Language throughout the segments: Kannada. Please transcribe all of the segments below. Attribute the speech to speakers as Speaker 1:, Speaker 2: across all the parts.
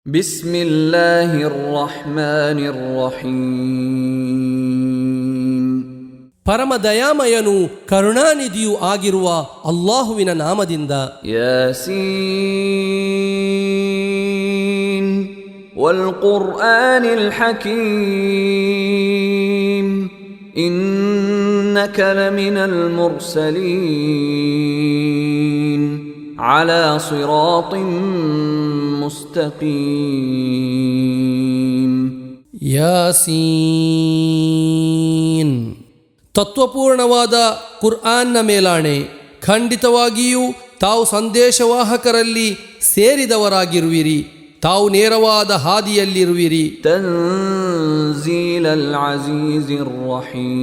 Speaker 1: ಬಿಸ್ಮಿಲ್ಲಾಹಿರ್ ರಹ್ಮಾನಿರ್ ರಹೀಮ್.
Speaker 2: ಪರಮ ದಯಾಮಯನು ಕರುಣಾನಿಧಿಯೂ ಆಗಿರುವ ಅಲ್ಲಾಹುವಿನ ನಾಮದಿಂದ.
Speaker 1: ಯಾಸೀನ್ ವಲ್ ಕುರ್ಆನಿಲ್ ಹಕೀಮ್ ಇನ್ನಕ ಲಮಿನಲ್ ಮುರ್ಸಲೀನ್ ಅಲಾ ಸಿರಾತಿನ್ ಮುಸ್ತಕೀಮ್.
Speaker 2: ಯಾಸೀನ್. ತತ್ವಪೂರ್ಣವಾದ ಕುರ್ಆನ್ನ ಮೇಲಾಣೆ. ಖಂಡಿತವಾಗಿಯೂ ತಾವು ಸಂದೇಶವಾಹಕರಲ್ಲಿ ಸೇರಿದವರಾಗಿರುವಿರಿ, ತಾವು ನೇರವಾದ ಹಾದಿಯಲ್ಲಿರುವಿರಿ.
Speaker 1: ತನ್ಜೀಲಲ್ ಅಜೀಜಿರ್ ರಹೀಮ್.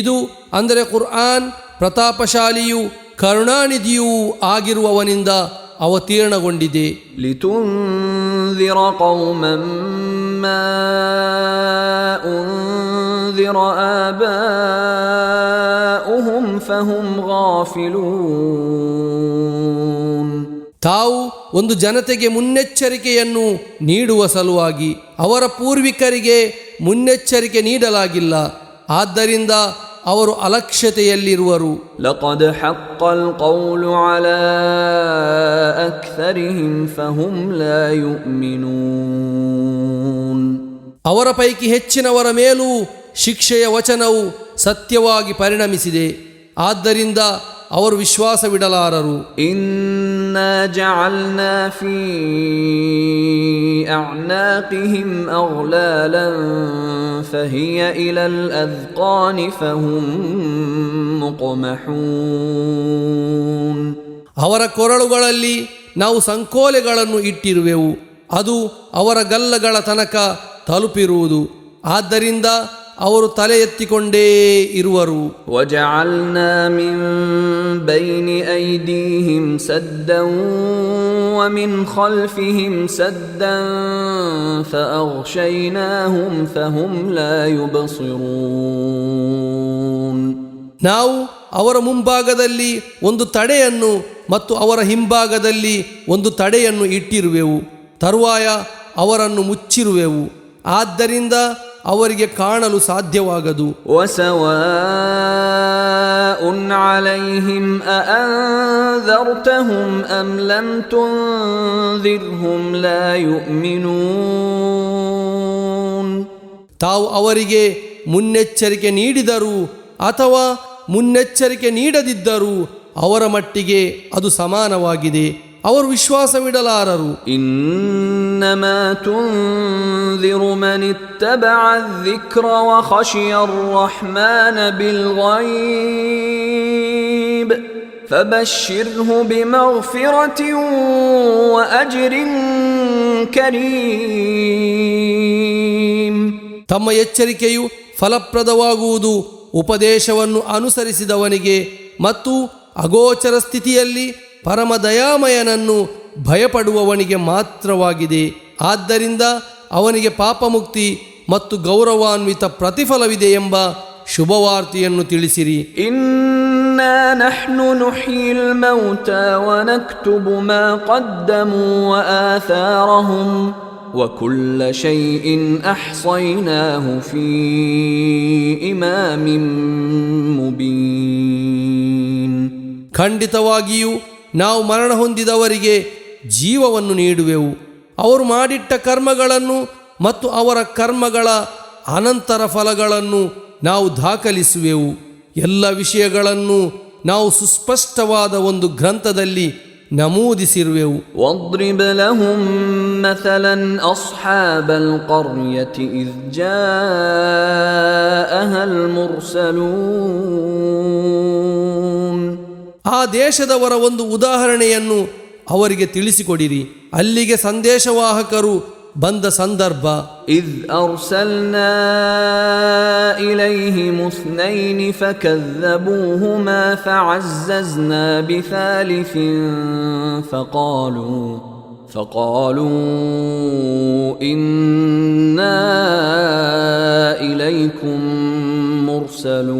Speaker 2: ಇದು ಅಂದರೆ ಕುರ್ಆನ್ ಪ್ರತಾಪಶಾಲಿಯೂ ಕರುಣಾನಿಧಿಯೂ ಆಗಿರುವವನಿಂದ ಅವತೀರ್ಣಗೊಂಡಿದೆ.
Speaker 1: ಲಿತುಂದಿರ ಕೌಮನ್ ಮಾ ಉಂದಿರ ಆಬಾಉಹುಂ ಫಹುಂ ಗಾಫಿಲೂನ್.
Speaker 2: ತಾವು ಒಂದು ಜನತೆಗೆ ಮುನ್ನೆಚ್ಚರಿಕೆಯನ್ನು ನೀಡುವ ಸಲುವಾಗಿ ಅವರ ಪೂರ್ವಿಕರಿಗೆ ಮುನ್ನೆಚ್ಚರಿಕೆ ನೀಡಲಾಗಿಲ್ಲ, ಆದ್ದರಿಂದ ಅವರು ಅಲಕ್ಷ್ಯತೆಯಲ್ಲಿರುವರು.
Speaker 1: ಲಕದ್ ಹಕ್ಕಲ್ ಕೌಲು ಅಲಾ ಅಕ್ಸರಿಹಿಂ ಫಹುಂ ಲಾ ಯುಮಿನೂನ್.
Speaker 2: ಅವರ ಪೈಕಿ ಹೆಚ್ಚಿನವರ ಮೇಲೂ ಶಿಕ್ಷೆಯ ವಚನವು ಸತ್ಯವಾಗಿ ಪರಿಣಮಿಸಿದೆ, ಆದ್ದರಿಂದ ಅವರು ವಿಶ್ವಾಸವಿಡಲಾರರು.
Speaker 1: ಇನ್ನಾ ಜಅಲ್ನಾ ಫೀ ಅಅನಾಕಿಹಿಂ ಅಗ್ಲಾಲನ್ ಫಹಿಯ ಇಲಲ್ ಅದ್ಕಾನಿ ಫಹುಂ ಮುಕ್ಮಹೂನ್.
Speaker 2: ಅವರ ಕೊರಳುಗಳಲ್ಲಿ ನಾವು ಸಂಕೋಲೆಗಳನ್ನು ಇಟ್ಟಿರುವೆವು, ಅದು ಅವರ ಗಲ್ಲಗಳ ತನಕ ತಲುಪಿರುವುದು, ಆದ್ದರಿಂದ ಅವರು ತಲೆ ಎತ್ತಿಕೊಂಡೇ ಇರುವರು.
Speaker 1: ವಜಅಲ್ನಾ ಮಿನ್ ಬೈನಿ ಐದೀಹಿಂ ಸದ್ದನ್ ವಮಿನ್ ಖಲ್ಫಿಹಿಂ ಸದ್ದನ್ ಫಅಗ್ಶೈನಾಹುಂ ಫಹುಂ ಲಾ ಯುಬ್ಸಿರೂನ್.
Speaker 2: ನಾವು ಅವರ ಮುಂಭಾಗದಲ್ಲಿ ಒಂದು ತಡೆಯನ್ನು ಮತ್ತು ಅವರ ಹಿಂಭಾಗದಲ್ಲಿ ಒಂದು ತಡೆಯನ್ನು ಇಟ್ಟಿರುವೆವು, ತರುವಾಯ ಅವರನ್ನು ಮುಚ್ಚಿರುವೆವು, ಆದ್ದರಿಂದ ಅವರಿಗೆ ಕಾಣಲು ಸಾಧ್ಯವಾಗದು.
Speaker 1: ವಸವಾಉನ್ ಅಲೈಹಿಂ ಅಅಂದರ್ತಹುಂ ಅಂ ಲಂ ತುಂದಿರ್ಹುಂ ಲಾ ಯುಮಿನೂನ್.
Speaker 2: ತಾವು ಅವರಿಗೆ ಮುನ್ನೆಚ್ಚರಿಕೆ ನೀಡಿದರೂ ಅಥವಾ ಮುನ್ನೆಚ್ಚರಿಕೆ ನೀಡದಿದ್ದರೂ ಅವರ ಮಟ್ಟಿಗೆ ಅದು ಸಮಾನವಾಗಿದೆ, ಅವರು ವಿಶ್ವಾಸವಿಡಲಾರರು.
Speaker 1: ಇನ್ನಮಾ ತುಂದಿರು ಮನ್ ಇತ್ತಬಅ ಅದ್ದಿಕ್ರ ವಖಶಿಯ ಅರ್ರಹ್ಮಾನ ಬಿಲ್ಗೈಬ್ ಫಬಶ್ಶಿರ್ಹು ಬಿಮಗ್ಫಿರತಿನ್ ವಅಜ್ರಿನ್ ಕರೀಮ್.
Speaker 2: ತಮ್ಮ ಎಚ್ಚರಿಕೆಯು ಫಲಪ್ರದವಾಗುವುದು ಉಪದೇಶವನ್ನು ಅನುಸರಿಸಿದವನಿಗೆ ಮತ್ತು ಅಗೋಚರ ಸ್ಥಿತಿಯಲ್ಲಿ ಪರಮ ದಯಾಮಯನನ್ನು ಭಯಪಡುವವನಿಗೆ ಮಾತ್ರವಾಗಿದೆ, ಆದ್ದರಿಂದ ಅವನಿಗೆ ಪಾಪಮುಕ್ತಿ ಮತ್ತು ಗೌರವಾನ್ವಿತ ಪ್ರತಿಫಲವಿದೆ ಎಂಬ ಶುಭವಾರ್ತೆಯನ್ನು ತಿಳಿಸಿರಿ.
Speaker 1: ಇನ್ನಾ ನಹ್ನು ನುಹ್ಯಿಲ್ ಮೌತಾ ವನಕ್ತುಬು ಮಾ ಕದ್ದಮೂ ವಆಥಾರಹುಂ ವಕುಲ್ಲ ಶೈಇನ್ ಅಹ್ಸೈನಾಹು ಫೀ ಇಮಾಮಿನ್ ಮುಬೀನ್.
Speaker 2: ಖಂಡಿತವಾಗಿಯೂ ನಾವು ಮರಣ ಹೊಂದಿದವರಿಗೆ ಜೀವವನ್ನು ನೀಡುವೆವು, ಅವರು ಮಾಡಿಟ್ಟ ಕರ್ಮಗಳನ್ನು ಮತ್ತು ಅವರ ಕರ್ಮಗಳ ಅನಂತರ ಫಲಗಳನ್ನು ನಾವು ದಾಖಲಿಸುವೆವು. ಎಲ್ಲ ವಿಷಯಗಳನ್ನು ನಾವು ಸುಸ್ಪಷ್ಟವಾದ ಒಂದು ಗ್ರಂಥದಲ್ಲಿ ನಮೂದಿಸಿರುವೆವು.
Speaker 1: ವದ್ರಿಬ್ ಲಹುಂ ಮಥಲನ್ ಅಸ್ಹಾಬಲ್ ಕರ್ಯತಿ ಇದ್ ಜಾಅಹಲ್ ಮುರ್ಸಲೂನ್.
Speaker 2: ಆ ದೇಶದವರ ಒಂದು ಉದಾಹರಣೆಯನ್ನು ಅವರಿಗೆ ತಿಳಿಸಿಕೊಡಿರಿ, ಅಲ್ಲಿಗೆ ಸಂದೇಶವಾಹಕರು ಬಂದ ಸಂದರ್ಭ.
Speaker 1: ಇದ್ ಅರ್ಸಲ್ನಾ ಇಲೈಹಿಮ್ ಉಸ್ನೈನಿ ಫಕذبೂಹುಮಾ ಫಅಜ್ಜಜ್ನಾ ಬಿಥಾಲಿಥಿನ್ ಫಕಾಲೂ ಇನ್ನಾ ಇಲೈಕುಮ್ ಮುರ್ಸಲೂನ್.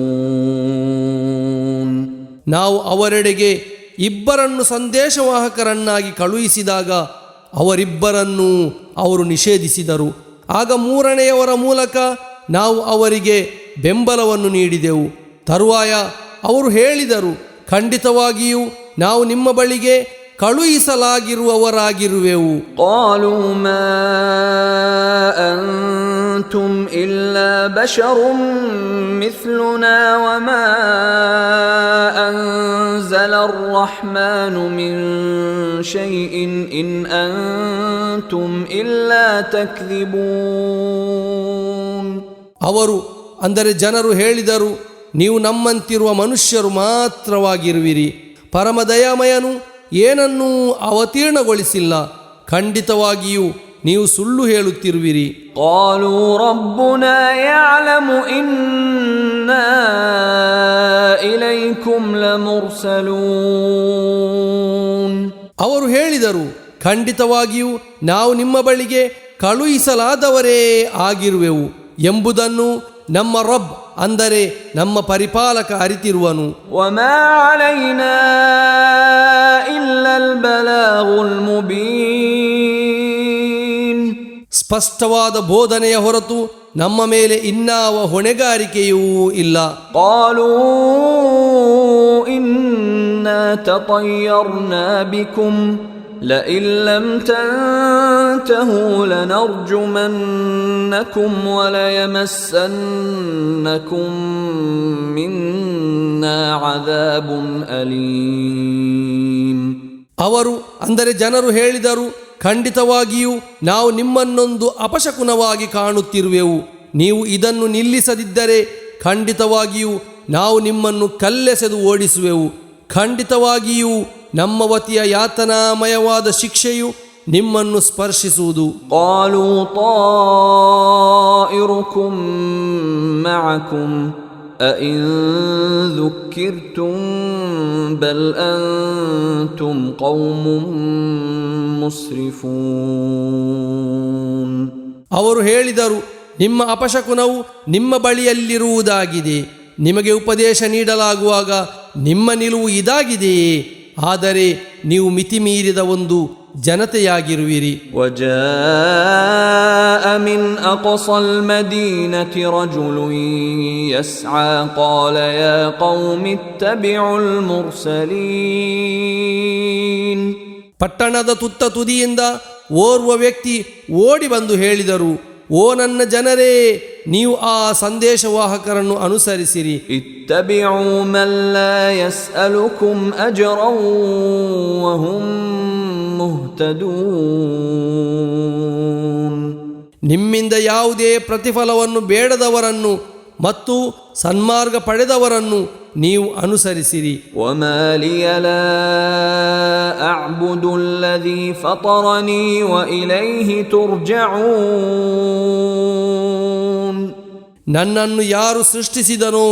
Speaker 2: ನಾವು ಅವರೆಡೆಗೆ ಇಬ್ಬರನ್ನು ಸಂದೇಶವಾಹಕರನ್ನಾಗಿ ಕಳುಹಿಸಿದಾಗ ಅವರಿಬ್ಬರನ್ನೂ ಅವರು ನಿಷೇಧಿಸಿದರು. ಆಗ ಮೂರನೆಯವರ ಮೂಲಕ ನಾವು ಅವರಿಗೆ ಬೆಂಬಲವನ್ನು ನೀಡಿದೆವು. ತರುವಾಯ ಅವರು ಹೇಳಿದರು, ಖಂಡಿತವಾಗಿಯೂ ನಾವು ನಿಮ್ಮ ಬಳಿಗೆ ಕಳುಹಿಸಲಾಗಿರುವವರಾಗಿರುವೆವು.
Speaker 1: ಕಾಲೂ ಮಾ ಅಂತುಂ ಇಲ್ಲಾ ಬಶರುಂ ಮಿಸ್ಲುನಾ ವಮಾ ಅನ್ಜಲರ್ ರಹ್ಮಾನು ಮಿನ್ ಶೈಇನ್ ಇನ್ ಅಂತುಂ ಇಲ್ಲಾ ತಕ್ದಿಬೂನ್.
Speaker 2: ಅವರು ಅಂದರೆ ಜನರು ಹೇಳಿದರು, ನೀವು ನಮ್ಮಂತಿರುವ ಮನುಷ್ಯರು ಮಾತ್ರವಾಗಿರುವಿರಿ. ಪರಮದಯಾಮಯನು ಏನನ್ನೂ ಅವತೀರ್ಣಗೊಳಿಸಿಲ್ಲ. ಖಂಡಿತವಾಗಿಯೂ ನೀವು ಸುಳ್ಳು ಹೇಳುತ್ತಿರುವಿರಿ.
Speaker 1: ಕಾಲೂ ರಬ್ಬುನಾ ಯಅಲಮು ಇನ್ನಾ ಇಲೈಕುಂ ಲಮುರ್ಸಲೂನ್.
Speaker 2: ಅವರು ಹೇಳಿದರು, ಖಂಡಿತವಾಗಿಯೂ ನಾವು ನಿಮ್ಮ ಬಳಿಗೆ ಕಳುಹಿಸಲಾದವರೇ ಆಗಿರುವೆವು ಎಂಬುದನ್ನು ನಮ್ಮ ರಬ್ ಅಂದರೆ ನಮ್ಮ ಪರಿಪಾಲಕ ಅರಿತಿರುವನು.
Speaker 1: ವಮಾ ಅಲೈನಾ ಇಲ್ಲಲ್ ಬಲಾಗುಲ್ ಮುಬೀನ್.
Speaker 2: ಸ್ಪಷ್ಟವಾದ ಬೋಧನೆಯ ಹೊರತು ನಮ್ಮ ಮೇಲೆ ಇನ್ನಾವ ಹೊಣೆಗಾರಿಕೆಯೂ ಇಲ್ಲ.
Speaker 1: ಕಾಲೂ ಇನ್ನಾ ತತಯ್ಯರ್ನಾ ಬಿಕುಂ ಲಇನ್ ಲಂ ತಂತಹೂ ಲನರ್ಜುಮನ್ನಕುಂ ವಲಯಮಸ್ಸನ್ನಕುಂ ಮಿನ್ನಾ ಅದಾಬುನ್ ಅಲೀಮ್.
Speaker 2: ಅವರು ಅಂದರೆ ಜನರು ಹೇಳಿದರು, ಖಂಡಿತವಾಗಿಯೂ ನಾವು ನಿಮ್ಮನ್ನೊಂದು ಅಪಶಕುನವಾಗಿ ಕಾಣುತ್ತಿರುವೆವು. ನೀವು ಇದನ್ನು ನಿಲ್ಲಿಸದಿದ್ದರೆ ಖಂಡಿತವಾಗಿಯೂ ನಾವು ನಿಮ್ಮನ್ನು ಕಲ್ಲೆಸೆದು ಓಡಿಸುವೆವು. ಖಂಡಿತವಾಗಿಯೂ ನಮ್ಮ ವತಿಯ ಯಾತನಾಮಯವಾದ ಶಿಕ್ಷೆಯು ನಿಮ್ಮನ್ನು ಸ್ಪರ್ಶಿಸುವುದು.
Speaker 1: ಕಾಲೂ ತಾಯಿರುಕುಂ ಮಅಕುಂ ಅಇನ್ ذುಕ್ಕಿರ್ತುಂ ಬಲ್ ಅಂತುಂ ಕೌಮುಂ ಮುಸ್ರಿಫೂನ್.
Speaker 2: ಅವರು ಹೇಳಿದರು, ನಿಮ್ಮ ಅಪಶಕುನವು ನಿಮ್ಮ ಬಳಿಯಲ್ಲಿರುವುದಾಗಿದೆ. ನಿಮಗೆ ಉಪದೇಶ ನೀಡಲಾಗುವಾಗ ನಿಮ್ಮ ನಿಲುವು ಇದಾಗಿದೆಯೇ? ಆದರೆ ನೀವು ಮಿತಿಮೀರಿದ ಒಂದು ಜನತೆಯಾಗಿರುವಿರಿ.
Speaker 1: ವಜಾಅ ಮಿನ್ ಅಕ್ಸಲ್ ಮದೀನತಿ ರಜುಲುನ್ ಯಸ್ಆ ಕಾಲ ಯಾ ಕೌಮಿ ಇತ್ತಬಿಉಲ್ ಮುರ್ಸಲೀನ್.
Speaker 2: ಪಟ್ಟಣದ ತುತ್ತ ತುದಿಯಿಂದ ಓರ್ವ ವ್ಯಕ್ತಿ ಓಡಿ ಬಂದು ಹೇಳಿದರು, ಓ ನನ್ನ ಜನರೇ, ನೀವು ಆ ಸಂದೇಶವಾಹಕರನ್ನು ಅನುಸರಿಸಿರಿ.
Speaker 1: ಇತ್ತಬಿಉ ಮನ್ ಲಾ ಯಸ್ಅಲುಕುಂ ಅಜ್ರನ್ ವಹುಂ ಮುಹ್ತದೂನ್.
Speaker 2: ನಿಮ್ಮಿಂದ ಯಾವುದೇ ಪ್ರತಿಫಲವನ್ನು ಬೇಡದವರನ್ನು ಮತ್ತು ಸನ್ಮಾರ್ಗ ಪಡೆದವರನ್ನು ನೀವು ಅನುಸರಿಸಿರಿ.
Speaker 1: ವಮಾ ಲಿಯ ಲಾ ಅಅ್ಬುದು ಅಲ್ಲದೀ ಫತರನೀ ವ ಇಲೈಹಿ ತುರ್ಜഊನ್.
Speaker 2: ನನ್ನನ್ನು ಯಾರು ಸೃಷ್ಟಿಸಿದನೋ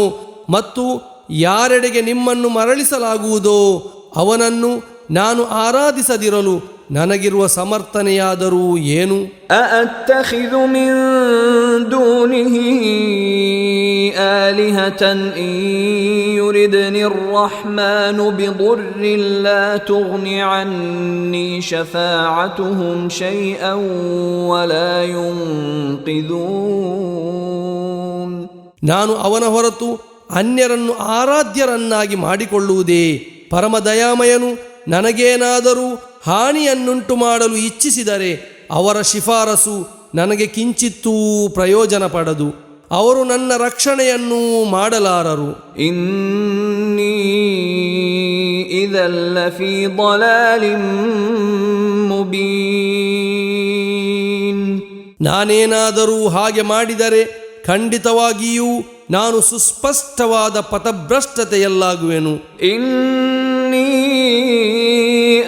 Speaker 2: ಮತ್ತು ಯಾರೆಡೆಗೆ ನಿಮ್ಮನ್ನು ಮರಳಿಸಲಾಗುವುದೋ ಅವನನ್ನು ನಾನು ಆರಾಧಿಸದಿರಲು ನನಗಿರುವ ಸಮರ್ಥನೆಯಾದರೂ ಏನು?
Speaker 1: ಅಅತ್ತಖಿದು ಮಿನ್ ದೂನಿಹಿ ಆಲಿಹತನ್ ಇನ್ ಯುರಿದ್ನಿ ಅರ್ರಹ್ಮಾನು ಬಿದುರ್ರಿನ್ ಲಾ ತುಗ್ನಿ ಅನ್ನೀ ಶಫಾಅತುಹುಂ ಶೈಅನ್ ವಲಾ ಯುನ್ಕಿದೂನ್.
Speaker 2: ನಾನು ಅವನ ಹೊರತು ಅನ್ಯರನ್ನು ಆರಾಧ್ಯರನ್ನಾಗಿ ಮಾಡಿಕೊಳ್ಳುವುದೇ? ಪರಮದಯಾಮಯನು ನನಗೇನಾದರೂ ಹಾನಿಯನ್ನುಂಟು ಮಾಡಲು ಇಚ್ಛಿಸಿದರೆ ಅವರ ಶಿಫಾರಸು ನನಗೆ ಕಿಂಚಿತ್ತೂ ಪ್ರಯೋಜನ ಪಡದು. ಅವರು ನನ್ನ ರಕ್ಷಣೆಯನ್ನು ಮಾಡಲಾರರು.
Speaker 1: ಇನ್ನೀ ಇದಲ್ ಲಫೀ ضಲಾಲಿನ್ ಮುಬೀನ್.
Speaker 2: ನಾನೇನಾದರೂ ಹಾಗೆ ಮಾಡಿದರೆ ಖಂಡಿತವಾಗಿಯೂ ನಾನು ಸುಸ್ಪಷ್ಟವಾದ ಪಥಭ್ರಷ್ಟತೆಯಲ್ಲಾಗುವೆನು.
Speaker 1: ಇನ್ನೀ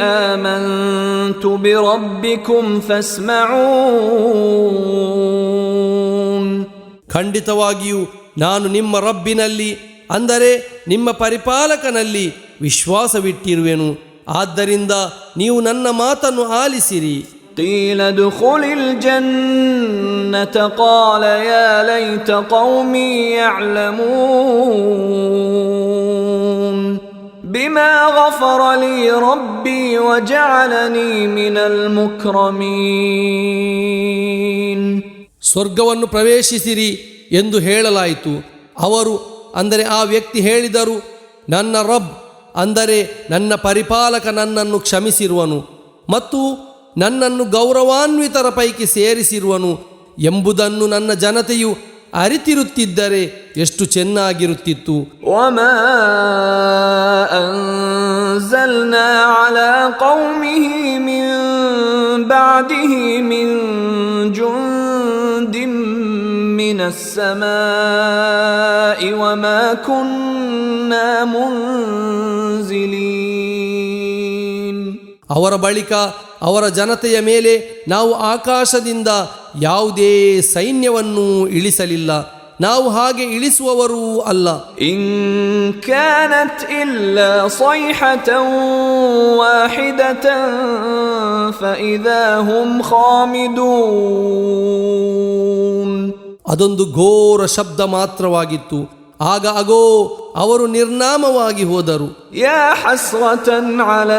Speaker 1: ಆಮಂತು ಬಿರಬ್ಬಿಕುಂ ಫಸ್ಮഊನ್.
Speaker 2: ಖಂಡಿತವಾಗಿಯೂ ನಾನು ನಿಮ್ಮ ರಬ್ಬಿನಲ್ಲಿ ಅಂದರೆ ನಿಮ್ಮ ಪರಿಪಾಲಕನಲ್ಲಿ ವಿಶ್ವಾಸವಿಟ್ಟಿರುವೆನು. ಆದ್ದರಿಂದ ನೀವು ನನ್ನ ಮಾತನ್ನು ಆಲಿಸಿರಿ.
Speaker 1: قيل ادخل الجنة قال يا ليت قومي يعلمون بما غفر لي ربي وجعلني من المكرمين.
Speaker 2: ಸ್ವರ್ಗವನ್ನು ಪ್ರವೇಶಿಸಿರಿ ಎಂದು ಹೇಳಲಾಯಿತು. ಅವರು ಅಂದರೆ ಆ ವ್ಯಕ್ತಿ ಹೇಳಿದರು, ನನ್ನ ರಬ್ ಅಂದರೆ ನನ್ನ ಪರಿಪಾಲಕ ನನ್ನನ್ನು ಕ್ಷಮಿಸಿರುವನು ಮತ್ತು ನನ್ನನ್ನು ಗೌರವಾನ್ವಿತರ ಪೈಕಿ ಸೇರಿಸಿರುವನು ಎಂಬುದನ್ನು ನನ್ನ ಜನತೆಯು ಅರಿತಿರುತ್ತಿದ್ದರೆ ಎಷ್ಟು ಚೆನ್ನಾಗಿರುತ್ತಿತ್ತು.
Speaker 1: وما أنزلنا على قومه من بعده من جند من السماء وما كنا منزلين.
Speaker 2: ಅವರ ಬಳಿಕ ಅವರ ಜನತೆಯ ಮೇಲೆ ನಾವು ಆಕಾಶದಿಂದ ಯಾವುದೇ ಸೈನ್ಯವನ್ನು ಇಳಿಸಲಿಲ್ಲ, ನಾವು ಹಾಗೆ ಇಳಿಸುವವರೂ ಅಲ್ಲ.
Speaker 1: إن كانت إلا صيحة واحدة فإذا هم خامدون.
Speaker 2: ಅದೊಂದು ಘೋರ ಶಬ್ದ ಮಾತ್ರವಾಗಿತ್ತು, ಆಗ ಅಗೋ ಅವರು ನಿರ್ನಾಮವಾಗಿ ಹೋದರು.
Speaker 1: يا حسرة على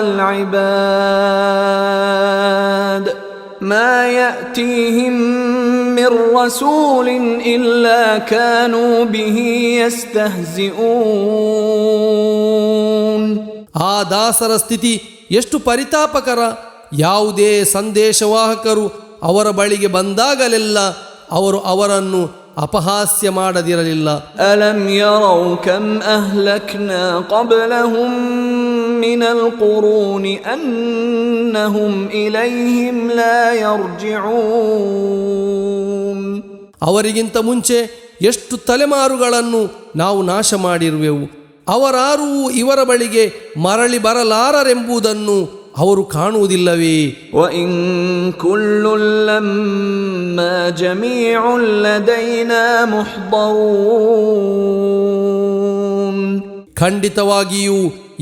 Speaker 1: العباد ما يأتيهم من رسول إلا كانوا به يستهزئون.
Speaker 2: ಆ ದಾಸರ ಸ್ಥಿತಿ ಎಷ್ಟು ಪರಿತಾಪಕರ. ಯಾವುದೇ ಸಂದೇಶವಾಹಕರು ಅವರ ಬಳಿಗೆ ಬಂದಾಗಲೆಲ್ಲ ಅವರು ಅವರನ್ನು ಅಪಹಾಸ್ಯ ಮಾಡದಿರಲಿಲ್ಲ.
Speaker 1: ألم يروا كم أهلكنا قبلهم من القرون أنهم إليهم لا يرجعون.
Speaker 2: ಅವರಿಗಿಂತ ಮುಂಚೆ ಎಷ್ಟು ತಲೆಮಾರುಗಳನ್ನು ನಾವು ನಾಶ ಮಾಡಿರುವೆವು, ಅವರಾರೂ ಇವರ ಬಳಿಗೆ ಮರಳಿ ಬರಲಾರರೆಂಬುದನ್ನು ಅವರು ಕಾಣುವುದಿಲ್ಲವೇ?
Speaker 1: وإن كل لما جميع لدينا محضرون.
Speaker 2: ಖಂಡಿತವಾಗಿಯೂ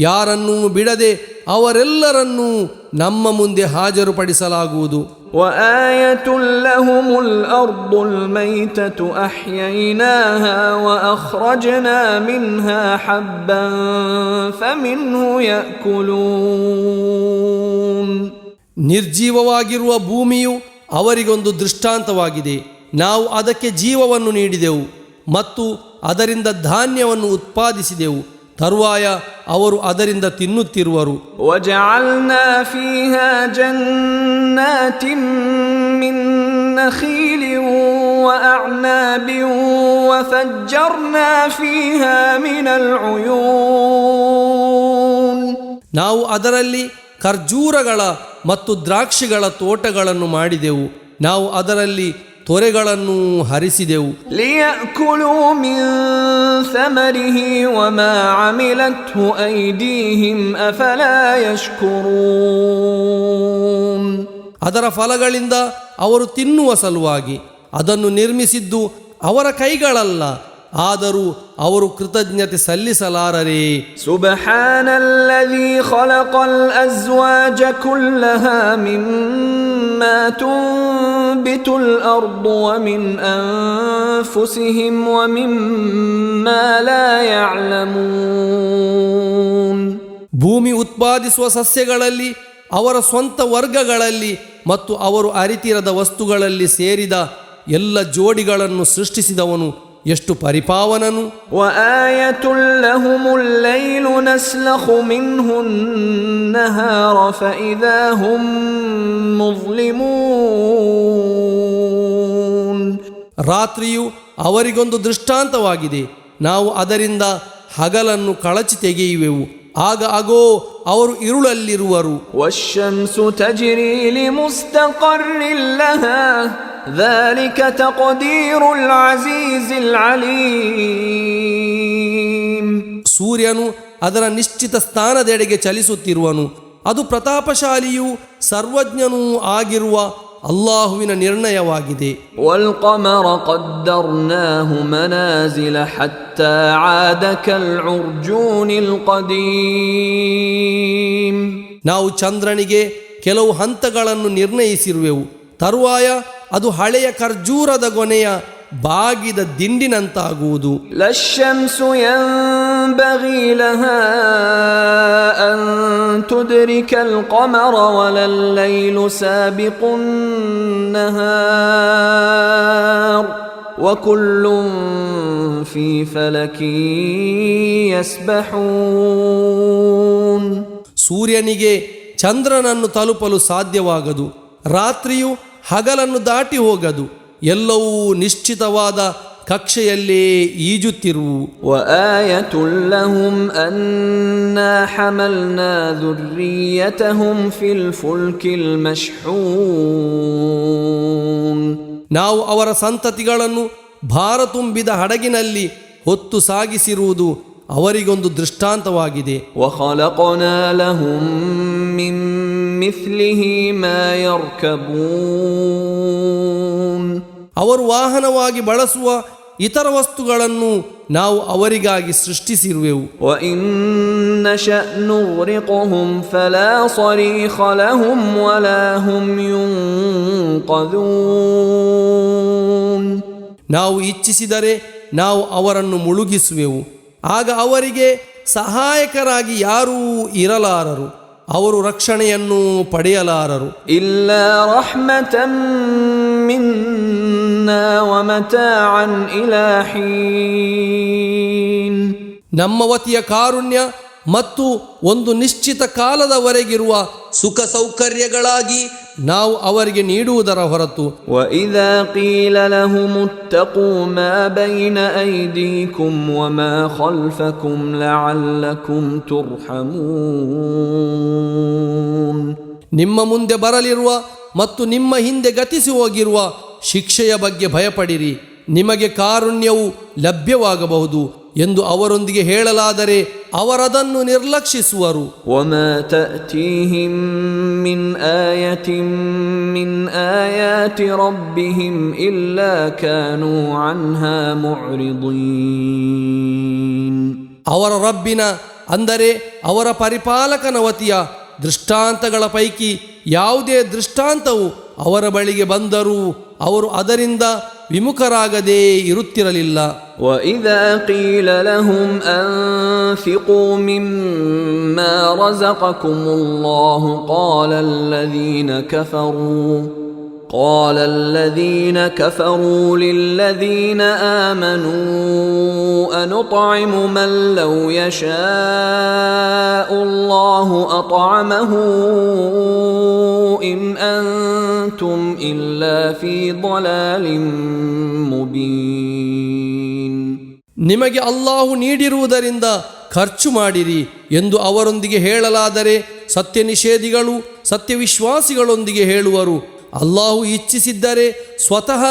Speaker 2: ಯಾರನ್ನೂ ಬಿಡದೆ ಅವರೆಲ್ಲರನ್ನೂ ನಮ್ಮ ಮುಂದೆ ಹಾಜರುಪಡಿಸಲಾಗುವುದು.
Speaker 1: وآية لهم الأرض الميتة أحييناها وأخرجنا منها حبا فمنه يأكلون.
Speaker 2: ನಿರ್ಜೀವವಾಗಿರುವ ಭೂಮಿಯು ಅವರಿಗೊಂದು ದೃಷ್ಟಾಂತವಾಗಿದೆ. ನಾವು ಅದಕ್ಕೆ ಜೀವವನ್ನು ನೀಡಿದೆವು ಮತ್ತು ಅದರಿಂದ ಧಾನ್ಯವನ್ನು ಉತ್ಪಾದಿಸಿದೆವು. ತರುವಾಯ ಅವರು ಅದರಿಂದ ತಿನ್ನುತ್ತಿರುವರು.
Speaker 1: وجعلنا فيها جنات من نخيل وأعناب وفجرنا فيها من العيون.
Speaker 2: ನಾವು ಅದರಲ್ಲಿ ಖರ್ಜೂರಗಳ ಮತ್ತು ದ್ರಾಕ್ಷಿಗಳ ತೋಟಗಳನ್ನು ಮಾಡಿದೆವು. ನಾವು ಅದರಲ್ಲಿ ತೊರೆಗಳನ್ನು ಹರಿಸಿದೆವು.
Speaker 1: ليأكلوا من ثمره وما عملته أيديهم أفلا يشكرون.
Speaker 2: ಅದರ ಫಲಗಳಿಂದ ಅವರು ತಿನ್ನುವ ಸಲುವಾಗಿ ಅದನ್ನು ನಿರ್ಮಿಸಿದ್ದು ಅವರ ಕೈಗಳಲ್ಲ, ಆದರೂ ಅವರು ಕೃತಜ್ಞತೆ ಸಲ್ಲಿಸಲಾರರೇ.
Speaker 1: سبحان الذي خلق الأزواج كلها مما تنبت الأرض ومن أنفسهم ومما لا يعلمون.
Speaker 2: ಭೂಮಿ ಉತ್ಪಾದಿಸುವ ಸಸ್ಯಗಳಲ್ಲಿ, ಅವರ ಸ್ವಂತ ವರ್ಗಗಳಲ್ಲಿ ಮತ್ತು ಅವರು ಅರಿತಿರದ ವಸ್ತುಗಳಲ್ಲಿ ಸೇರಿದ ಎಲ್ಲ ಜೋಡಿಗಳನ್ನು ಸೃಷ್ಟಿಸಿದವನು ಎಷ್ಟು ಪರಿಪಾವನನು.
Speaker 1: وآية لهم الليل نسلخ منه النهار فإذا هم مظلمون.
Speaker 2: ರಾತ್ರಿಯು ಅವರಿಗೊಂದು ದೃಷ್ಟಾಂತವಾಗಿದೆ. ನಾವು ಅದರಿಂದ ಹಗಲನ್ನು ಕಳಚಿ ತೆಗೆಯುವೆವು, ಆಗ ಅಗೋ ಅವರು ಇರುಳಲ್ಲಿರುವರು.
Speaker 1: والشمس تجري لمستقر لها ذلك تقدير العزيز العليم.
Speaker 2: ಸೂರ್ಯನು ಅದರ ನಿಶ್ಚಿತ ಸ್ಥಾನದೆಡೆಗೆ ಚಲಿಸುತ್ತಿರುವನು, ಅದು ಪ್ರತಾಪಶಾಲಿಯೂ ಸರ್ವಜ್ಞನೂ ಆಗಿರುವ ಅಲ್ಲಾಹುವಿನ ನಿರ್ಣಯವಾಗಿದೆ.
Speaker 1: والقمر قدرناه منازل حتى عاد كالعرجون القديم.
Speaker 2: ನಾವು ಚಂದ್ರನಿಗೆ ಕೆಲವು ಹಂತಗಳನ್ನು ನಿರ್ಣಯಿಸಿರುವೆವು, ತರುವಾಯ ಅದು ಹಳೆಯ ಖರ್ಜೂರದ ಗೊನೆಯ ಬಾಗಿದ ದಿಂಡಿನಂತಾಗುವುದು.
Speaker 1: لا الشمس ينبغي لها أن تدرك القمر ولا الليل سابق النهار وكل في فلك يسبحون.
Speaker 2: ಸೂರ್ಯನಿಗೆ ಚಂದ್ರನನ್ನು ತಲುಪಲು ಸಾಧ್ಯವಾಗದು, ರಾತ್ರಿಯು ಹಗಲನ್ನು ದಾಟಿ ಹೋಗದು, ಎಲ್ಲವೂ ನಿಶ್ಚಿತವಾದ ಕಕ್ಷೆಯಲ್ಲೇ ಈಜುತ್ತಿರುವು.
Speaker 1: وآية لهم أنا حملنا ذريتهم في الفلك المشحون.
Speaker 2: ನಾವು ಅವರ ಸಂತತಿಗಳನ್ನು ಭಾರ ತುಂಬಿದ ಹಡಗಿನಲ್ಲಿ ಹೊತ್ತು ಸಾಗಿಸಿರುವುದು ಅವರಿಗೊಂದು ದೃಷ್ಟಾಂತವಾಗಿದೆ.
Speaker 1: وخلقنا لهم من مثله ما يركبون.
Speaker 2: ಅವರು ವಾಹನವಾಗಿ ಬಳಸುವ ಇತರ ವಸ್ತುಗಳನ್ನು ನಾವು ಅವರಿಗಾಗಿ ಸೃಷ್ಟಿಸಿರುವೆವು.
Speaker 1: وإن نشأ نغرقهم فلا صريخ لهم ولا هم ينقذون.
Speaker 2: ನಾವು ಇಚ್ಛಿಸಿದರೆ ನಾವು ಅವರನ್ನು ಮುಳುಗಿಸುವೆವು, ಆಗ ಅವರಿಗೆ ಸಹಾಯಕರಾಗಿ ಯಾರೂ ಇರಲಾರರು, ಅವರು ರಕ್ಷಣೆಯನ್ನು ಪಡೆಯಲಾರರು.
Speaker 1: إلا رحمة منا ومتاعا إلى حين.
Speaker 2: ನಮ್ಮ ವತಿಯ ಕಾರುಣ್ಯ ಮತ್ತು ಒಂದು ನಿಶ್ಚಿತ ಕಾಲದವರೆಗಿರುವ ಸುಖ ಸೌಕರ್ಯಗಳಾಗಿ ನಾವು ಅವರಿಗೆ ನೀಡುವುದರ ಹೊರತು.
Speaker 1: وإذا قيل لهم اتقوا ما بين أيديكم وما خلفكم لعلكم ترحمون.
Speaker 2: ನಿಮ್ಮ ಮುಂದೆ ಬರಲಿರುವ ಮತ್ತು ನಿಮ್ಮ ಹಿಂದೆ ಗತಿಸಿ ಹೋಗಿರುವ ಶಿಕ್ಷೆಯ ಬಗ್ಗೆ ಭಯಪಡಿರಿ, ನಿಮಗೆ ಕಾರುಣ್ಯವು ಲಭ್ಯವಾಗಬಹುದು ಎಂದು ಅವರೊಂದಿಗೆ ಹೇಳಲಾದರೆ ಅವರದನ್ನು ನಿರ್ಲಕ್ಷಿಸುವರು.
Speaker 1: وما تأتيهم من آية من آيات ربهم إلا كانوا عنها معرضين.
Speaker 2: ಅವರ ರಬ್ಬಿನ ಅಂದರೆ ಅವರ ಪರಿಪಾಲಕನ ವತಿಯ ದೃಷ್ಟಾಂತಗಳ ಪೈಕಿ ಯಾವುದೇ ದೃಷ್ಟಾಂತವು ಅವರ ಬಳಿಗೆ ಬಂದರೂ ಅವರು ಅದರಿಂದ ವಿಮುಖರಾಗದೇ ಇರುತ್ತಿರಲಿಲ್ಲ.
Speaker 1: وإذا قيل لهم أنفقوا مما رزقكم الله قال الذين كفروا للذين آمنوا أنطعم من لو يشاء الله أطعمه إن أنتم إلا في ضلال مبين.
Speaker 2: ನಿಮಗೆ ಅಲ್ಲಾಹು ನೀಡಿರುವುದರಿಂದ ಖರ್ಚು ಮಾಡಿರಿ ಎಂದು ಅವರೊಂದಿಗೆ ಹೇಳಲಾದರೆ ಸತ್ಯ ನಿಷೇಧಿಗಳು ಸತ್ಯವಿಶ್ವಾಸಿಗಳೊಂದಿಗೆ ಹೇಳುವರು, ಅಲ್ಲಾಹು ಇಚ್ಛಿಸಿದ್ದರೆ ಸ್ವತಃ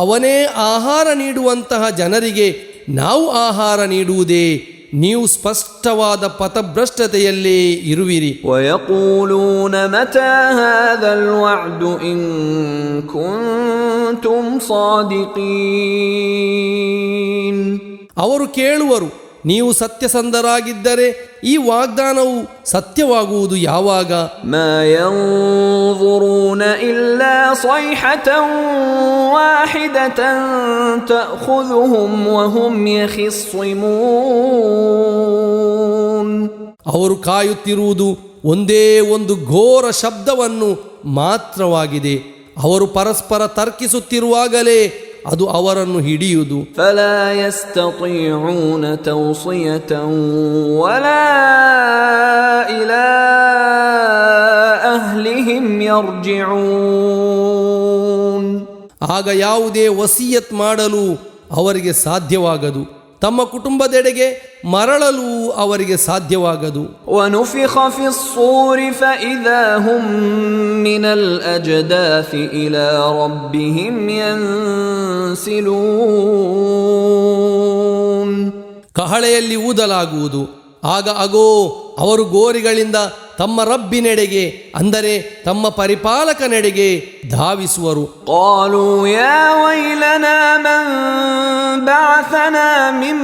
Speaker 2: ಅವನೇ ಆಹಾರ ನೀಡುವಂತಹ ಜನರಿಗೆ ನಾವು ಆಹಾರ ನೀಡುವುದೇ, ನೀವು ಸ್ಪಷ್ಟವಾದ ಪಥಭ್ರಷ್ಟತೆಯಲ್ಲೇ ಇರುವಿರಿ.
Speaker 1: ويقولون متى هذا الوعد إن كنتم صادقين.
Speaker 2: ಅವರು ಕೇಳುವರು, ನೀವು ಸತ್ಯಸಂಧರಾಗಿದ್ದರೆ ಈ ವಾಗ್ದಾನವು ಸತ್ಯವಾಗುವುದು ಯಾವಾಗ?
Speaker 1: ما ينظرون إلا صيحة واحدة تأخذهم وهم يخصمون.
Speaker 2: ಅವರು ಕಾಯುತ್ತಿರುವುದು ಒಂದೇ ಒಂದು ಘೋರ ಶಬ್ದವನ್ನು ಮಾತ್ರವಾಗಿದೆ, ಅವರು ಪರಸ್ಪರ ತರ್ಕಿಸುತ್ತಿರುವಾಗಲೇ ಅದು ಅವರನ್ನು ಹಿಡಿಯುವುದು.
Speaker 1: فلا يستطيعون توصية ولا إلى أهلهم يرجعون.
Speaker 2: ಆಗ ಯಾವುದೇ ವಸಿಯತ್ ಮಾಡಲು ಅವರಿಗೆ ಸಾಧ್ಯವಾಗದು, ತಮ್ಮ ಕುಟುಂಬದೆಡೆಗೆ ಮರಳಲು ಅವರಿಗೆ ಸಾಧ್ಯವಾಗದು.
Speaker 1: ونفخ في الصور فإذا هم من الأجداث إلى ربهم ينسلون.
Speaker 2: ಕಹಳೆಯಲ್ಲಿ ಊದಲಾಗುವುದು, ಆಗ ಅಗೋ ಅವರು ಗೋರಿಗಳಿಂದ ತಮ್ಮ ರಬ್ಬಿನೆಡೆಗೆ ಅಂದರೆ ತಮ್ಮ ಪರಿಪಾಲಕನೆಡೆಗೆ ಧಾವಿಸುವರು.
Speaker 1: قالوا يا ويلنا من بعثنا من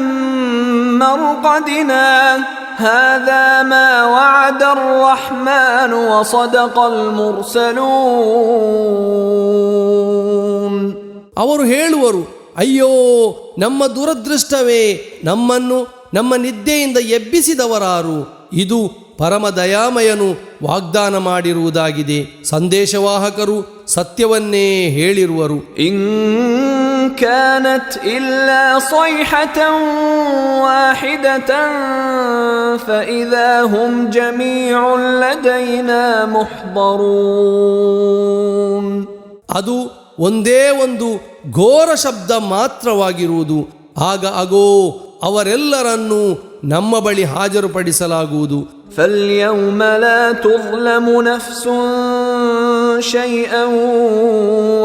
Speaker 1: مرقدنا هذا ما وعد الرحمن وصدق المرسلون.
Speaker 2: ಅವರು ಹೇಳುವರು, ಅಯ್ಯೋ ನಮ್ಮ ದುರದೃಷ್ಟವೇ, ನಮ್ಮನ್ನು ನಮ್ಮ ನಿದ್ದೆಯಿಂದ ಎಬ್ಬಿಸಿದವರಾರು? ಇದು ಪರಮ ದಯಾಮಯನು ವಾಗ್ದಾನ ಮಾಡಿರುವುದಾಗಿದೆ. ಸಂದೇಶವಾಹಕರು ಸತ್ಯವನ್ನೇ ಹೇಳಿರುವರು.
Speaker 1: ಇನ್ ಕಾನತ್ ಇಲ್ಲಾ ಸೈಹತನ್ ವಾಹಿದತನ್ ಫಇದಾ ಹುಂ ಜಮೀಉನ್ ಲದೈನಾ ಮುಹ್ದರೂನ್.
Speaker 2: ಅದು ಒಂದೇ ಒಂದು ಘೋರ ಶಬ್ದ ಮಾತ್ರವಾಗಿರುವುದು. ಆಗ ಅಗೋ ಅವರೆಲ್ಲರನ್ನೂ ನಮ್ಮ ಬಳಿ ಹಾಜರುಪಡಿಸಲಾಗುವುದು.
Speaker 1: فَالْيَوْمَ لَا تُظْلَمُ نَفْسٌ شَيْئًا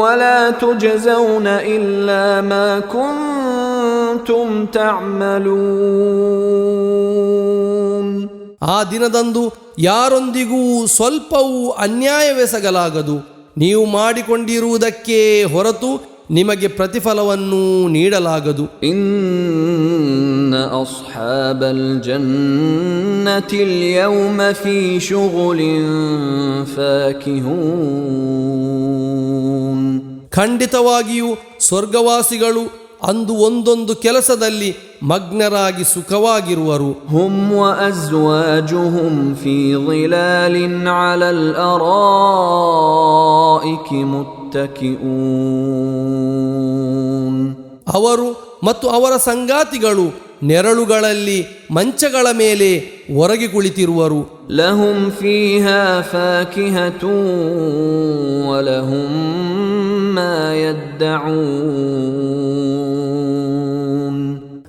Speaker 1: وَلَا تُجْزَوْنَ إِلَّا مَا كُنْتُمْ تَعْمَلُونَ.
Speaker 2: ಆ ದಿನದಂದು ಯಾರೊಂದಿಗೂ ಸ್ವಲ್ಪವೂ ಅನ್ಯಾಯವೆಸಗಲಾಗದು. ನೀವು ಮಾಡಿಕೊಂಡಿರುವುದಕ್ಕೆ ಹೊರತು ನಿಮಗೆ ಪ್ರತಿಫಲವನ್ನು ನೀಡಲಾಗದು.
Speaker 1: ಇನ್ನ ಅಸ್ಹಾಬಲ್ ಜನ್ನತಿಲ್ ಯೌಮ ಫೀ ಶುಗುಲಿನ್ ಫಾಕಿಹೂನ್.
Speaker 2: ಖಂಡಿತವಾಗಿಯೂ ಸ್ವರ್ಗವಾಸಿಗಳು ಅಂದು ಒಂದೊಂದು ಕೆಲಸದಲ್ಲಿ ಮಗ್ನರಾಗಿ ಸುಖವಾಗಿರುವರು.
Speaker 1: ಹುಂ ವಅಜ್ವಾಜುಹುಂ ಫೀ ಜಿಲಾಲಿನ್ ಅಲಲ್ ಅರಾಯಿಕಿ ಮುತ್ತಕಿಊನ್.
Speaker 2: ಅವರು ಮತ್ತು ಅವರ ಸಂಗಾತಿಗಳು ನೆರಳುಗಳಲ್ಲಿ ಮಂಚಗಳ ಮೇಲೆ ಒರಗಿ ಕುಳಿತಿರುವರು.
Speaker 1: ಲಹುಂ ಫೀಹಾ ಫಾಕಿಹತುನ್ ವಲಹುಂ ಮಾ ಯದ್ದಊನ್.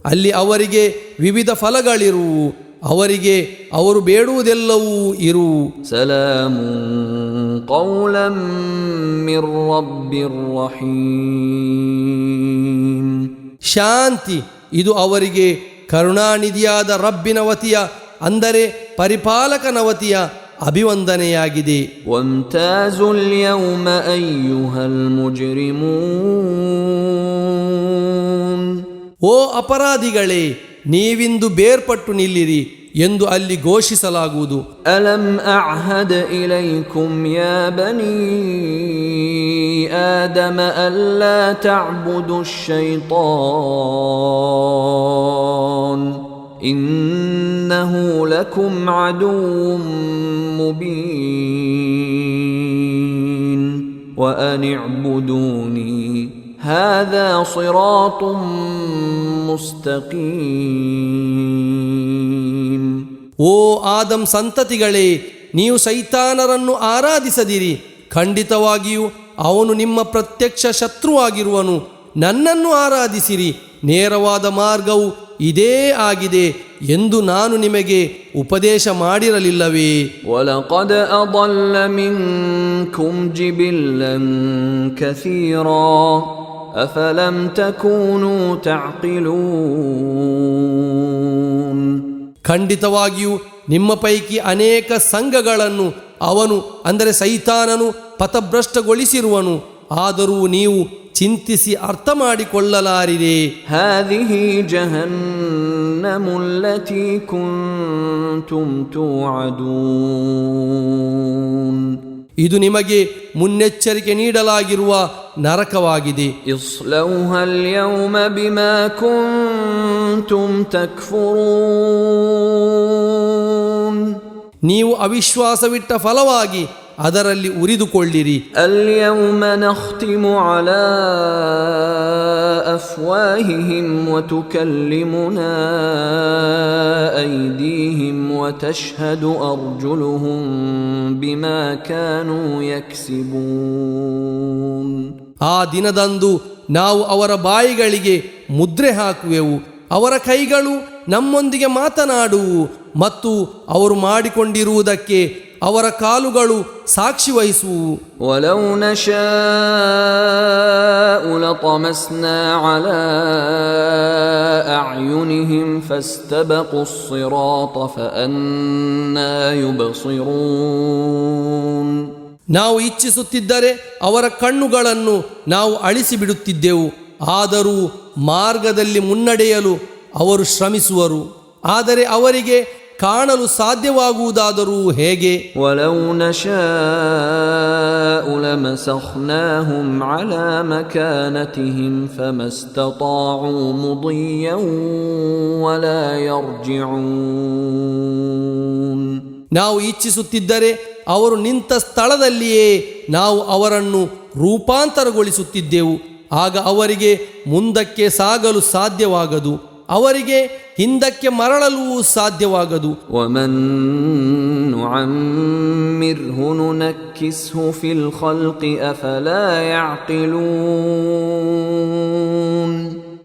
Speaker 2: ಅಲ್ಲಿ ಅವರಿಗೆ ವಿವಿಧ ಫಲಗಳಿರುವು, ಅವರಿಗೆ ಅವರು ಬೇಡುವುದೆಲ್ಲವೂ ಇರುವು.
Speaker 1: ಸಲಾಮುನ್ ಕೌಲಂ ಮಿರ್ ರಬ್ಬಿರ್ ರಹೀಮ್.
Speaker 2: ಶಾಂತಿ, ಇದು ಅವರಿಗೆ ಕರುಣಾನಿಧಿಯಾದ ರಬ್ಬಿನ ವತಿಯ, ಅಂದರೆ ಪರಿಪಾಲಕನ ವತಿಯ ಅಭಿವಂದನೆಯಾಗಿದೆ.
Speaker 1: ವಮ್ತಾಜುಲ್ ಯೌಮ ಅಯ್ಯುಹಲ್ ಮುಜ್ರಿಮೂನ್.
Speaker 2: ಓ ಅಪರಾಧಿಗಳೇ, ನೀವಿಂದು ಬೇರ್ಪಟ್ಟು ನಿಲ್ಲಿರಿ ಎಂದು ಅಲ್ಲಿ ಘೋಷಿಸಲಾಗುವುದು.
Speaker 1: ಅಲಂ ಅಅಹದ್ ಇಲೈಕುಂ ಯಾ ಬನೀ ಆದಮ ಅಲ್ಲಾ ತಅಬುದು ಶೈತಾನ್ ಇನ್ನಹು ಲಕುಂ ಅದುವ್ವುಂ ಮುಬೀನ್ ವಅನ್ ಇಅ್ಬುದೂನಿ ಹಾದಾ ಸಿರಾತುಂ ಮುಸ್ತಕೀಂ.
Speaker 2: ಓ ಆದಂ ಸಂತತಿಗಳೇ, ನೀವು ಸೈತಾನರನ್ನು ಆರಾಧಿಸದಿರಿ. ಖಂಡಿತವಾಗಿಯೂ ಅವನು ನಿಮ್ಮ ಪ್ರತ್ಯಕ್ಷ ಶತ್ರುವಾಗಿರುವನು. ನನ್ನನ್ನು ಆರಾಧಿಸಿರಿ, ನೇರವಾದ ಮಾರ್ಗವು ಇದೇ ಆಗಿದೆ ಎಂದು ನಾನು ನಿಮಗೆ ಉಪದೇಶ ಮಾಡಿರಲಿಲ್ಲವೇ?
Speaker 1: ವಲಕದ್ ಅضل ಮಿನ್ಕುಂ ಜಿಬಿಲ್ಲನ್ ಕಸೀರಾ ಅಫಲಂ ತಕೂನು ತಅಕಿಲೂನ್.
Speaker 2: ಖಂಡಿತವಾಗಿಯೂ ನಿಮ್ಮ ಪೈಕಿ ಅನೇಕ ಸಂಘಗಳನ್ನು ಅವನು, ಅಂದರೆ ಸೈತಾನನು, ಪಥಭ್ರಷ್ಟಗೊಳಿಸಿರುವನು. ಆದರೂ ನೀವು ಚಿಂತಿಸಿ ಅರ್ಥ ಮಾಡಿಕೊಳ್ಳಲಾರಿದೆ.
Speaker 1: ಹಾದಿಹಿ ಜಹನ್ನಮು ಅಲ್ಲತೀ ಕುಂತುಂ ತುಅದೂನ್.
Speaker 2: ಇದು ನಿಮಗೆ ಮುನ್ನೆಚ್ಚರಿಕೆ ನೀಡಲಾಗಿರುವ ನರಕವಾಗಿದೆ.
Speaker 1: ಇಸ್ಲೌಹಲ್ ಯೌಮ ಬಿಮಾ ಕುಂತುಂ ತಕ್ಫುರೂನ್.
Speaker 2: ನೀವು ಅವಿಶ್ವಾಸವಿಟ್ಟ ಫಲವಾಗಿ ಅದರಲ್ಲಿ ಉರಿದುಕೊಳ್ಳಿರಿ.
Speaker 1: ಅಲ್ ಯೌಮ ನಖ್ತಿಮು ಅಲಾ ಅಫ್ವಾಹಿಹಿಂ ವತುಕಲ್ಲಿಮುನಾ ಐದೀಹಿಂ ವತಶ್ಹದು ಅರ್ಜುಲುಹುಂ ಬಿಮಾ ಕಾನೂ ಯಕ್ಸಿಬೂನ್.
Speaker 2: ಆ ದಿನದಂದು ನಾವು ಅವರ ಬಾಯಿಗಳಿಗೆ ಮುದ್ರೆ ಹಾಕುವೆವು, ಅವರ ಕೈಗಳು ನಮ್ಮೊಂದಿಗೆ ಮಾತನಾಡುವು ಮತ್ತು ಅವರು ಮಾಡಿಕೊಂಡಿರುವುದಕ್ಕೆ ಅವರ ಕಾಲುಗಳು ಸಾಕ್ಷಿ ವಹಿಸುವು.
Speaker 1: ವಲೌ ನಶಾಉ ಲತಮಸ್ನಾ ಅಲಾ ಅಅಯುನಿಹಿಂ ಫಸ್ತಬಕು ಸ್ಸಿರಾತ ಫಅನ್ನಾ ಯುಬ್ಸಿರೂನ್.
Speaker 2: ನಾವು ಇಚ್ಛಿಸುತ್ತಿದ್ದರೆ ಅವರ ಕಣ್ಣುಗಳನ್ನು ನಾವು ಅಳಿಸಿಬಿಡುತ್ತಿದ್ದೆವು. ಆದರೂ ಮಾರ್ಗದಲ್ಲಿ ಮುನ್ನಡೆಯಲು ಅವರು ಶ್ರಮಿಸುವರು. ಆದರೆ ಅವರಿಗೆ ಕಾಣಲು ಸಾಧ್ಯವಾಗುವುದಾದರೂ ಹೇಗೆ?
Speaker 1: ولو نشاء لمسخناهم على مكانتهم فما استطاعوا مضيا ولا يرجعون.
Speaker 2: ನಾವು ಇಚ್ಛಿಸುತ್ತಿದ್ದರೆ ಅವರು ನಿಂತ ಸ್ಥಳದಲ್ಲಿಯೇ ನಾವು ಅವರನ್ನು ರೂಪಾಂತರಗೊಳಿಸುತ್ತಿದ್ದೆವು. ಆಗ ಅವರಿಗೆ ಮುಂದಕ್ಕೆ ಸಾಗಲು ಸಾಧ್ಯವಾಗದು, ಅವರಿಗೆ ಹಿಂದಕ್ಕೆ ಮರಳಲು ಸಾಧ್ಯವಾಗದು.
Speaker 1: ومن نعمره ننكسه في الخلق أفلا يعقلون.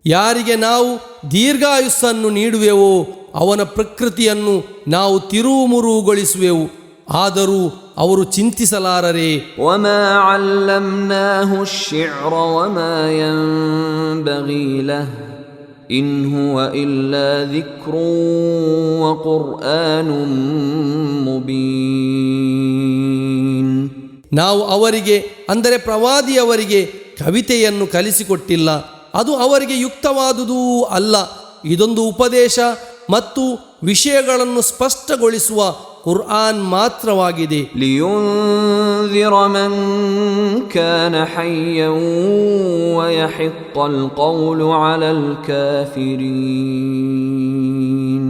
Speaker 2: ಯಾರಿಗೆ ನಾವು ದೀರ್ಘಾಯುಸ್ಸನ್ನು ನೀಡುವೆವೋ ಅವನ ಪ್ರಕೃತಿಯನ್ನು ನಾವು ತಿರುವುಮುರುಗೊಳಿಸುವೆವು, ಆದರೂ ಅವರು ಚಿಂತಿಸಲಾರರೆ.
Speaker 1: وما علمناه الشعر وما ينبغي له إن هو إلا ذكر وقرآن مبين.
Speaker 2: ನಾವು ಅವರಿಗೆ ಅಂದರೆ ಪ್ರವಾದಿಯವರಿಗೆ ಕವಿತೆಯನ್ನು ಕಲಿಸಿಕೊಟ್ಟಿಲ್ಲ, ಅದು ಅವರಿಗೆ ಯುಕ್ತವಾದುದೂ ಅಲ್ಲ. ಇದೊಂದು ಉಪದೇಶ ಮತ್ತು ವಿಷಯಗಳನ್ನು ಸ್ಪಷ್ಟಗೊಳಿಸುವ ಕುರ್ಆನ್ ಮಾತ್ರವಾಗಿದೆ.
Speaker 1: لينذر من كان حيا ويحق القول على الكافرين.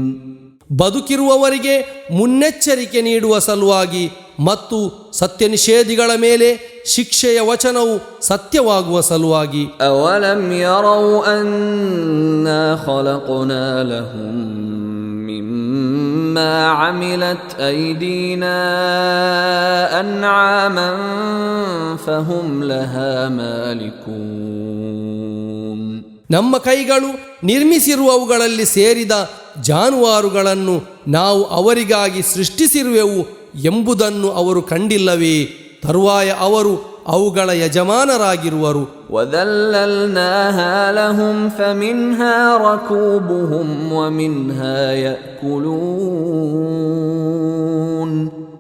Speaker 2: ಬದುಕಿರುವವರಿಗೆ ಮುನ್ನೆಚ್ಚರಿಕೆ ನೀಡುವ ಸಲುವಾಗಿ ಮತ್ತು ಸತ್ಯ ನಿಷೇಧಿಗಳ ಮೇಲೆ ಶಿಕ್ಷೆಯ ವಚನವು ಸತ್ಯವಾಗುವ ಸಲುವಾಗಿ.
Speaker 1: أولم يروا أنا خلقنا لهم مما عملت أيدينا أنعاما فهم لها مالكون.
Speaker 2: ನಮ್ಮ ಕೈಗಳು ನಿರ್ಮಿಸಿರುವವುಗಳಲ್ಲಿ ಸೇರಿದ ಜಾನುವಾರುಗಳನ್ನು ನಾವು ಅವರಿಗಾಗಿ ಸೃಷ್ಟಿಸಿರುವೆವು ಎಂಬುದನ್ನು ಅವರು ಕಂಡಿಲ್ಲವೇ? ತರುವಾಯ ಅವರು ಅವುಗಳ ಯಜಮಾನರಾಗಿರುವರು.
Speaker 1: وَذَلَّلْنَاهَا لَهُمْ فَمِنْهَا رَكُوبُهُمْ وَمِنْهَا يَأْكُلُونَ.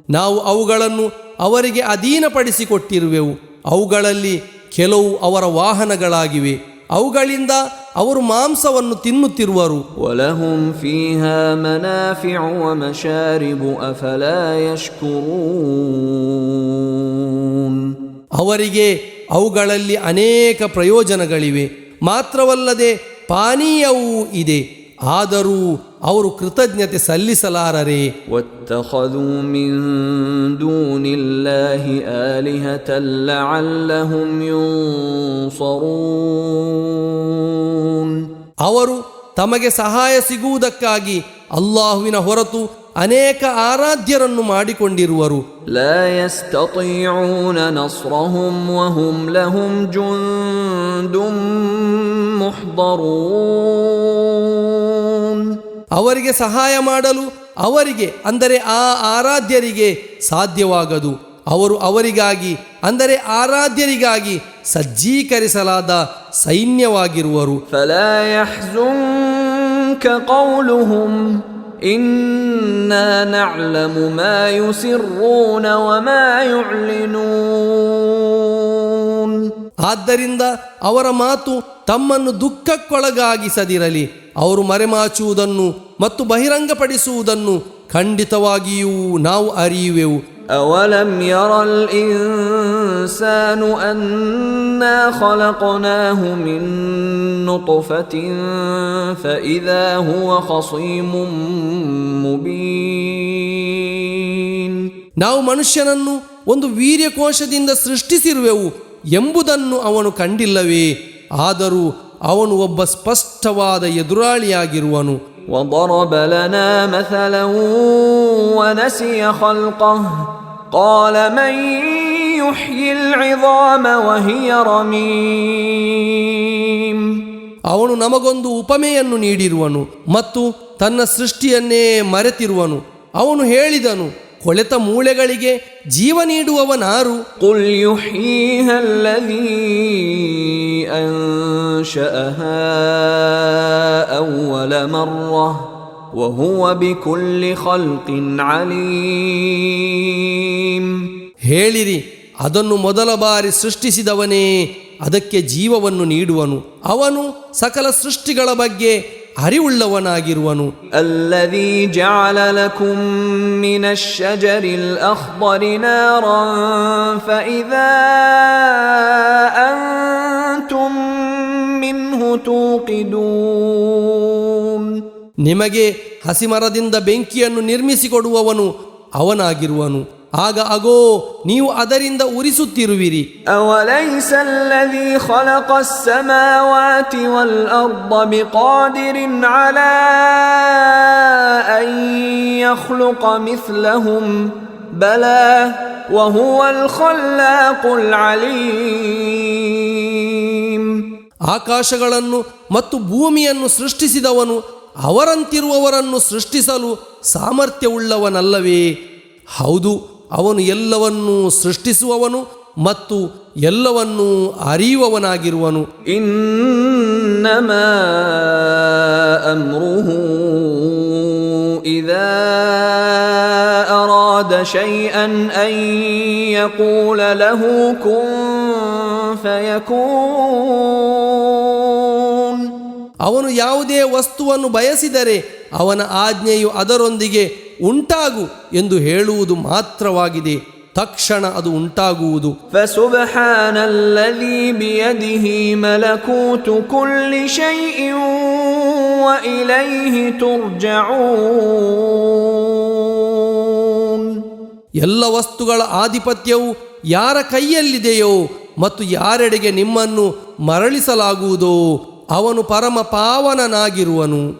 Speaker 2: ನಾವು ಅವುಗಳನ್ನು ಅವರಿಗೆ ಅಧೀನಪಡಿಸಿಕೊಟ್ಟಿರುವೆವು, ಅವುಗಳಲ್ಲಿ ಕೆಲವು ಅವರ ವಾಹನಗಳಾಗಿವೆ, ಅವುಗಳಿಂದ ಅವರು ಮಾಂಸವನ್ನು ತಿನ್ನುತ್ತಿರುವರು.
Speaker 1: وَلَهُمْ فِيهَا مَنَافِعُ وَمَشَارِبُ أَفَلَا يَشْكُرُونَ.
Speaker 2: ಅವರಿಗೆ ಅವುಗಳಲ್ಲಿ ಅನೇಕ ಪ್ರಯೋಜನಗಳಿವೆ, ಮಾತ್ರವಲ್ಲದೆ ಪಾನೀಯವೂ ಇದೆ, ಆದರೂ ಅವರು ಕೃತಜ್ಞತೆ ಸಲ್ಲಿಸಲಾರರೆ.
Speaker 1: وَاتَّخَذُوا مِن دُونِ اللَّهِ آلِهَةً لَعَلَّهُمْ يُنصَرُونَ.
Speaker 2: ಅವರು ತಮಗೆ ಸಹಾಯ ಸಿಗುವುದಕ್ಕಾಗಿ ಅಲ್ಲಾಹುವಿನ ಹೊರತು ಅನೇಕ ಆರಾಧ್ಯರನ್ನು ಮಾಡಿಕೊಂಡಿರುವರು.
Speaker 1: لا يستطيعون نصرهم وهم لهم جند محضرون.
Speaker 2: ಅವರಿಗೆ ಸಹಾಯ ಮಾಡಲು ಅವರಿಗೆ ಅಂದರೆ ಆ ಆರಾಧ್ಯರಿಗೆ ಸಾಧ್ಯವಾಗದು. ಅವರು ಅವರಿಗಾಗಿ ಅಂದರೆ ಆರಾಧ್ಯರಿಗಾಗಿ ಸಜ್ಜೀಕರಿಸಲಾದ ಸೈನ್ಯವಾಗಿರುವರು.
Speaker 1: فلا يحزنك قولهم إنا نعلم ما يسرون وما يعلنون.
Speaker 2: ಆದ್ದರಿಂದ ಅವರ ಮಾತು ತಮ್ಮನ್ನು ದುಃಖಕ್ಕೊಳಗಾಗಿಸದಿರಲಿ. ಅವರು ಮರೆಮಾಚುವುದನ್ನು ಮತ್ತು ಬಹಿರಂಗಪಡಿಸುವುದನ್ನು ಖಂಡಿತವಾಗಿಯೂ ನಾವು ಅರಿಯುವೆವು.
Speaker 1: أولم ير الإنسان أنا خلقناه من نطفة فإذا هو خصيم مبين.
Speaker 2: ನಾವು ಮನುಷ್ಯನನ್ನು ಒಂದು ವೀರ್ಯಕೋಶದಿಂದ ಸೃಷ್ಟಿಸಿರುವೆವು ಎಂಬುದನ್ನು ಅವನು ಕಂಡಿಲ್ಲವೇ? ಆದರೂ ಅವನು ಒಬ್ಬ ಸ್ಪಷ್ಟವಾದ ಎದುರಾಳಿಯಾಗಿರುವನು.
Speaker 1: وضرب لنا مثلا ونسي خلقه قال من يحيي العظام وهي رميم.
Speaker 2: ಅವನು ನಮಗೊಂದು ಉಪಮೆಯನ್ನು ನೀಡಿರುವನು ಮತ್ತು ತನ್ನ ಸೃಷ್ಟಿಯನ್ನೇ ಮರೆತಿರುವನು. ಅವನು ಹೇಳಿದನು, ಕೊಳೆತ ಮೂಳೆಗಳಿಗೆ ಜೀವ ನೀಡುವವನಾರು?
Speaker 1: قل يحييها الذي أنشأها أول مرة وهو بكل خلق عليم.
Speaker 2: ಹೇಳಿರಿ, ಅದನ್ನು ಮೊದಲ ಬಾರಿ ಸೃಷ್ಟಿಸಿದವನೇ ಅದಕ್ಕೆ ಜೀವವನ್ನು ನೀಡುವನು. ಅವನು ಸಕಲ ಸೃಷ್ಟಿಗಳ ಬಗ್ಗೆ ಅರಿವುಳ್ಳವನಾಗಿರುವನು.
Speaker 1: الذي جعل لكم من الشجر الأخضر نارا فإذا أنتم منه توقدون.
Speaker 2: ನಿಮಗೆ ಹಸಿಮರದಿಂದ ಬೆಂಕಿಯನ್ನು ನಿರ್ಮಿಸಿಕೊಡುವವನು ಅವನಾಗಿರುವನು. ಆಗ ಅಗೋ ನೀವು ಅದರಿಂದ ಉರಿಸುತ್ತಿರುವಿರಿ.
Speaker 1: أوليس الذي خلق السماوات والأرض بقادر على أن يخلق مثلهم بلى وهو الخلاق العليم.
Speaker 2: ಆಕಾಶಗಳನ್ನು ಮತ್ತು ಭೂಮಿಯನ್ನು ಸೃಷ್ಟಿಸಿದವನು ಅವರಂತಿರುವವರನ್ನು ಸೃಷ್ಟಿಸಲು ಸಾಮರ್ಥ್ಯವುಳ್ಳವನಲ್ಲವೇ? ಹೌದು, ಅವನು ಎಲ್ಲವನ್ನೂ ಸೃಷ್ಟಿಸುವವನು ಮತ್ತು ಎಲ್ಲವನ್ನೂ ಅರಿಯುವವನಾಗಿರುವನು.
Speaker 1: ಇನ್ನಮಾ ಅಮ್ರುಹು ಇದಾ ಅರಾದ ಶೈಅನ್ ಅನ್ ಯಕೂಲ ಲಹು ಕುನ್ ಫಯಕೂನ್.
Speaker 2: ಅವನು ಯಾವುದೇ ವಸ್ತುವನ್ನು ಬಯಸಿದರೆ ಅವನ ಆಜ್ಞೆಯು ಅದರೊಂದಿಗೆ ಉಂಟಾಗು ಎಂದು ಹೇಳುವುದು ಮಾತ್ರವಾಗಿದೆ. ತಕ್ಷಣ ಅದು ಉಂಟಾಗುವುದು.
Speaker 1: ಫಸುಬ್ಹಾನಲ್ಲಜೀ ಬಿಯದಿಹಿ ಮಲಕೂತು ಕುಲ್ಲಿ ಶೈಇನ್ ವಇಲೈಹಿ ತುರ್ಜഊನ್.
Speaker 2: ಎಲ್ಲ ವಸ್ತುಗಳ ಆಧಿಪತ್ಯವು ಯಾರ ಕೈಯಲ್ಲಿದೆಯೋ ಮತ್ತು ಯಾರೆಡೆಗೆ ನಿಮ್ಮನ್ನು ಮರಳಿಸಲಾಗುವುದೋ ಅವನು ಪರಮ ಪಾವನನಾಗಿರುವನು.